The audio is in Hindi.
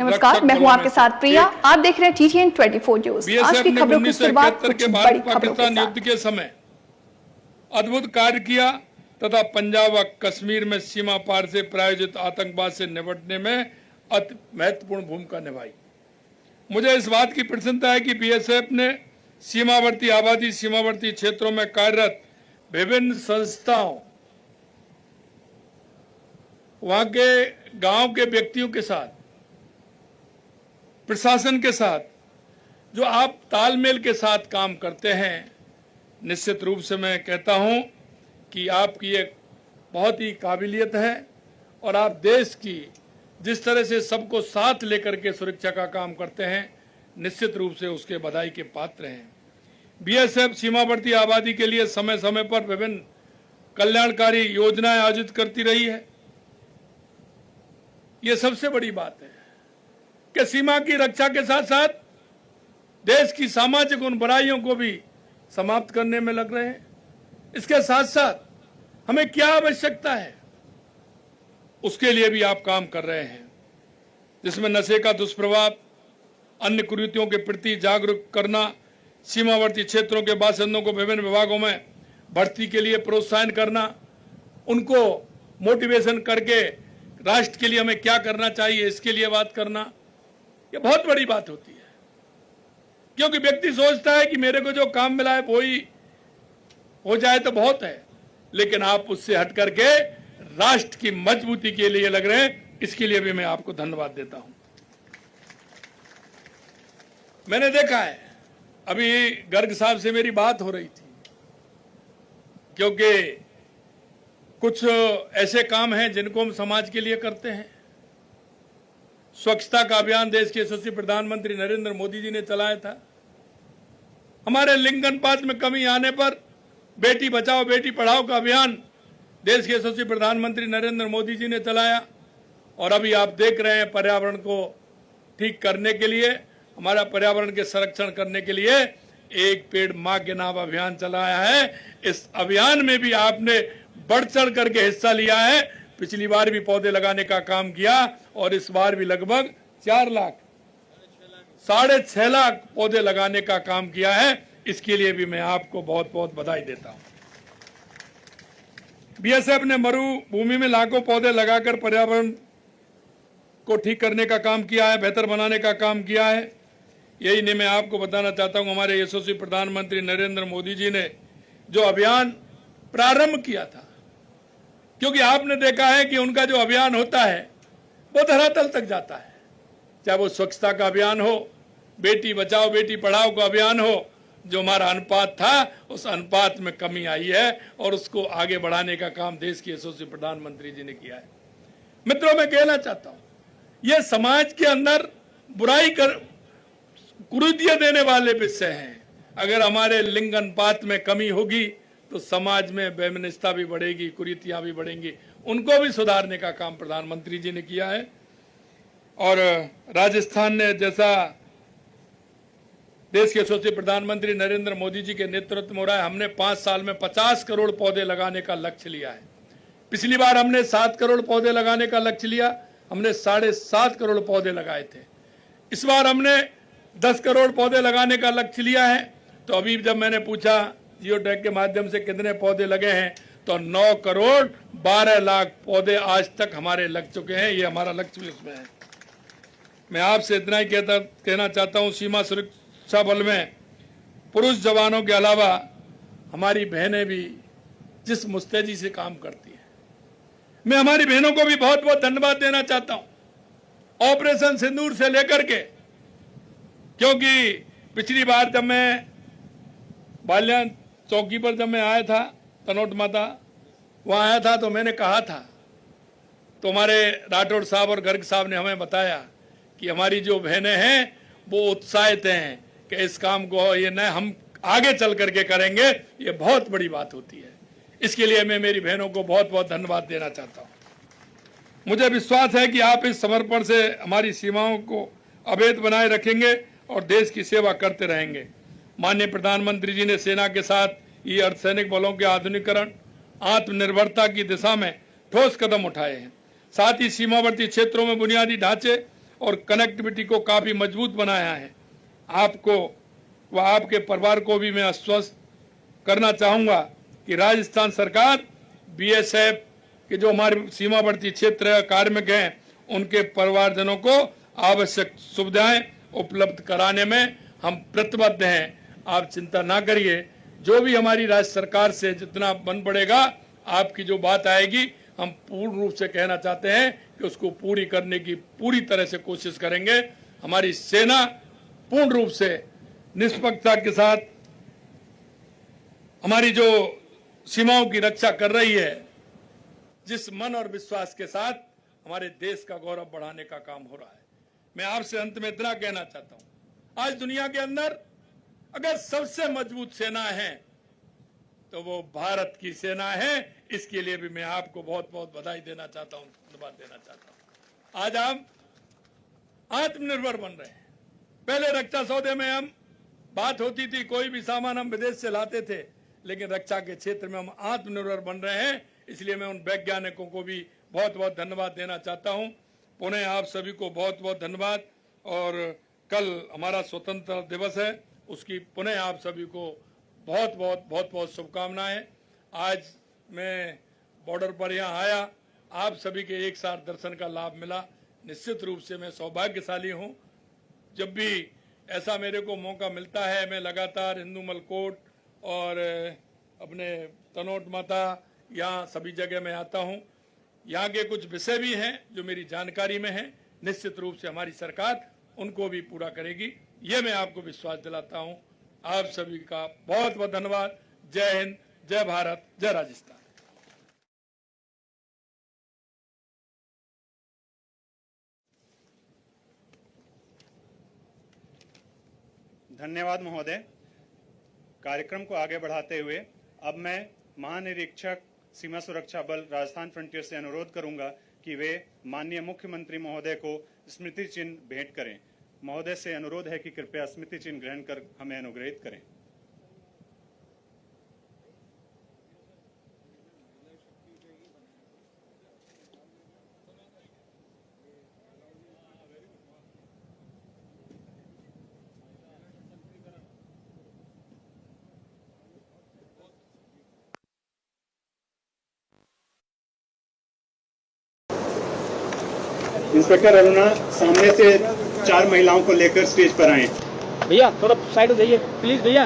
नमस्कार, मैं हूं आपके साथ प्रिया। आप देख रहे हैं TTN 24 न्यूज। आज की खबरों की शुरुआत कुछ बड़ी खबरों के साथ। युद्ध के समय अद्भुत कार्य किया तथा पंजाब व कश्मीर में सीमा पार से प्रायोजित आतंकवाद से निपटने में अति महत्वपूर्ण भूमिका निभाई। मुझे इस बात की प्रसन्नता है कि BSF ने सीमावर्ती आबादी सीमावर्ती क्षेत्रों में कार्यरत विभिन्न संस्थाओं, वहां के गांव के व्यक्तियों के साथ, प्रशासन के साथ जो आप तालमेल के साथ काम करते हैं, निश्चित रूप से मैं कहता हूं कि आपकी एक बहुत ही काबिलियत है और आप देश की जिस तरह से सबको साथ लेकर के सुरक्षा का काम करते हैं, निश्चित रूप से उसके बधाई के पात्र हैं। BSF सीमावर्ती आबादी के लिए समय समय पर विभिन्न कल्याणकारी योजनाएं आयोजित करती रही है। ये सबसे बड़ी बात है कि सीमा की रक्षा के साथ साथ देश की सामाजिक उन बुराइयों को भी समाप्त करने में लग रहे हैं। इसके साथ साथ हमें क्या आवश्यकता है, उसके लिए भी आप काम कर रहे हैं, जिसमें नशे का दुष्प्रभाव, अन्य कुरीतियों के प्रति जागरूक करना, सीमावर्ती क्षेत्रों के बासिंदों को विभिन्न विभागों में भर्ती के लिए प्रोत्साहन करना, उनको मोटिवेशन करके राष्ट्र के लिए हमें क्या करना चाहिए इसके लिए बात करना, ये बहुत बड़ी बात होती है। क्योंकि व्यक्ति सोचता है कि मेरे को जो काम मिला है वो ही हो जाए तो बहुत है, लेकिन आप उससे हट करके राष्ट्र की मजबूती के लिए लग रहे हैं। इसके लिए भी मैं आपको धन्यवाद देता हूं। मैंने देखा है, अभी गर्ग साहब से मेरी बात हो रही थी, क्योंकि कुछ ऐसे काम हैं जिनको हम समाज के लिए करते हैं। स्वच्छता का अभियान देश के यशस्वी प्रधानमंत्री नरेंद्र मोदी जी ने चलाया था। हमारे लिंग अनुपात में कमी आने पर बेटी बचाओ बेटी पढ़ाओ का अभियान देश के यशस्वी प्रधानमंत्री नरेंद्र मोदी जी ने चलाया। और अभी आप देख रहे हैं, पर्यावरण को ठीक करने के लिए, हमारा पर्यावरण के संरक्षण करने के लिए एक पेड़ मां के नाम अभियान चलाया है। इस अभियान में भी आपने बढ़ चढ़ करके हिस्सा लिया है। पिछली बार भी पौधे लगाने का काम किया और इस बार भी लगभग 4.5 लाख पौधे लगाने का काम किया है। इसके लिए भी मैं आपको बहुत बहुत बधाई देता हूं। BSF ने मरुभूमि में लाखों पौधे लगाकर पर्यावरण को ठीक करने का काम किया है, बेहतर बनाने का काम किया है। यही नहीं, मैं आपको बताना चाहता हूं, हमारे यशस्वी प्रधानमंत्री नरेंद्र मोदी जी ने जो अभियान प्रारंभ किया था, क्योंकि आपने देखा है कि उनका जो अभियान होता है वो धरातल तक जाता है। चाहे वो स्वच्छता का अभियान हो, बेटी बचाओ बेटी पढ़ाओ का अभियान हो, जो हमारा अनुपात था उस अनुपात में कमी आई है और उसको आगे बढ़ाने का काम देश के यशस्वी प्रधानमंत्री जी ने किया है। मित्रों, मैं कहना चाहता हूं, ये समाज के अंदर बुराई कर कुरीतियां देने वाले विषय हैं। अगर हमारे लिंग अनुपात में कमी होगी तो समाज में वैमनस्यता भी बढ़ेगी, कुरीतियां भी बढ़ेंगी। उनको भी सुधारने का काम प्रधानमंत्री जी ने किया है। और राजस्थान ने, जैसा देश के यशस्वी प्रधानमंत्री नरेंद्र मोदी जी के नेतृत्व में हो रहा है, हमने 5 साल में 50 करोड़ पौधे लगाने का लक्ष्य लिया है। पिछली बार हमने 7 करोड़ पौधे लगाने का लक्ष्य लिया, हमने 7.5 करोड़ पौधे लगाए थे। इस बार हमने 10 करोड़ पौधे लगाने का लक्ष्य लिया है। तो अभी जब मैंने पूछा जियो टैग के माध्यम से कितने पौधे लगे हैं, तो 9 करोड़ 12 लाख पौधे आज तक हमारे लग चुके हैं। ये हमारा लक्ष्य इसमें है। मैं आपसे इतना ही कहना चाहता हूं, सीमा सुरक्षा बल में पुरुष जवानों के अलावा हमारी बहनें भी जिस मुस्तैदी से काम करती हैं, मैं हमारी बहनों को भी बहुत बहुत धन्यवाद देना चाहता हूं। ऑपरेशन सिंदूर से लेकर के, क्योंकि पिछली बार जब मैं बाल्यान चौकी पर जब मैं आया था, तनोट माता वहां आया था, तो मैंने कहा था, तो हमारे राठौड़ साहब और गर्ग साहब ने हमें बताया कि हमारी जो बहनें हैं वो उत्साहित हैं कि इस काम को ये न हम आगे चल करके करेंगे। ये बहुत बड़ी बात होती है। इसके लिए मैं मेरी बहनों को बहुत बहुत धन्यवाद देना चाहता हूं। मुझे विश्वास है कि आप इस समर्पण से हमारी सीमाओं को अभेद बनाए रखेंगे और देश की सेवा करते रहेंगे। माननीय प्रधानमंत्री जी ने सेना के साथ ये अर्धसैनिक बलों के आधुनिकीकरण, आत्मनिर्भरता की दिशा में ठोस कदम उठाए हैं। साथ ही सीमावर्ती क्षेत्रों में बुनियादी ढांचे और कनेक्टिविटी को काफी मजबूत बनाया है। आपको व आपके परिवार को भी मैं आश्वस्त करना चाहूंगा कि राजस्थान सरकार बीएसएफ के जो हमारे सीमावर्ती क्षेत्र कार्मिक हैं उनके परिवारजनों को आवश्यक सुविधाएं उपलब्ध कराने में हम प्रतिबद्ध हैं। आप चिंता ना करिए, जो भी हमारी राज्य सरकार से जितना बन पड़ेगा, आपकी जो बात आएगी, हम पूर्ण रूप से कहना चाहते हैं कि उसको पूरी करने की पूरी तरह से कोशिश करेंगे। हमारी सेना पूर्ण रूप से निष्पक्षता के साथ हमारी जो सीमाओं की रक्षा कर रही है, जिस मन और विश्वास के साथ हमारे देश का गौरव बढ़ाने का काम हो रहा है। मैं आपसे अंत में इतना कहना चाहता हूं, आज दुनिया के अंदर अगर सबसे मजबूत सेना है तो वो भारत की सेना है। इसके लिए भी मैं आपको बहुत बहुत बधाई देना चाहता हूं, धन्यवाद देना चाहता हूं। आज हम आत्मनिर्भर बन रहे हैं। पहले रक्षा सौदे में हम बात होती थी, कोई भी सामान हम विदेश से लाते थे, लेकिन रक्षा के क्षेत्र में हम आत्मनिर्भर बन रहे हैं। इसलिए मैं उन वैज्ञानिकों को भी बहुत बहुत धन्यवाद देना चाहता हूं। पुनः आप सभी को बहुत बहुत धन्यवाद। और कल हमारा स्वतंत्रता दिवस है, उसकी पुनः आप सभी को बहुत बहुत शुभकामनाएं। आज मैं बॉर्डर पर यहाँ आया, आप सभी के एक साथ दर्शन का लाभ मिला। निश्चित रूप से मैं सौभाग्यशाली हूँ। जब भी ऐसा मेरे को मौका मिलता है, मैं लगातार हिंदूमल कोट और अपने तनोट माता यहाँ सभी जगह में आता हूँ। यहाँ के कुछ विषय भी हैं जो मेरी जानकारी में हैं। निश्चित रूप से हमारी सरकार उनको भी पूरा करेगी, ये मैं आपको विश्वास दिलाता हूँ। आप सभी का बहुत बहुत धन्यवाद। जय हिंद, जय भारत, जय राजस्थान। धन्यवाद महोदय। कार्यक्रम को आगे बढ़ाते हुए अब मैं महानिरीक्षक सीमा सुरक्षा बल राजस्थान फ्रंटियर से अनुरोध करूंगा कि वे माननीय मुख्यमंत्री महोदय को स्मृति चिन्ह भेंट करें। महोदय से अनुरोध है कि कृपया स्मृति चिन्ह ग्रहण कर हमें अनुग्रहित करें। इंस्पेक्टर अरुणा सामने से 4 महिलाओं को लेकर स्टेज पर आए। भैया थोड़ा साइड हो जाइए प्लीज भैया।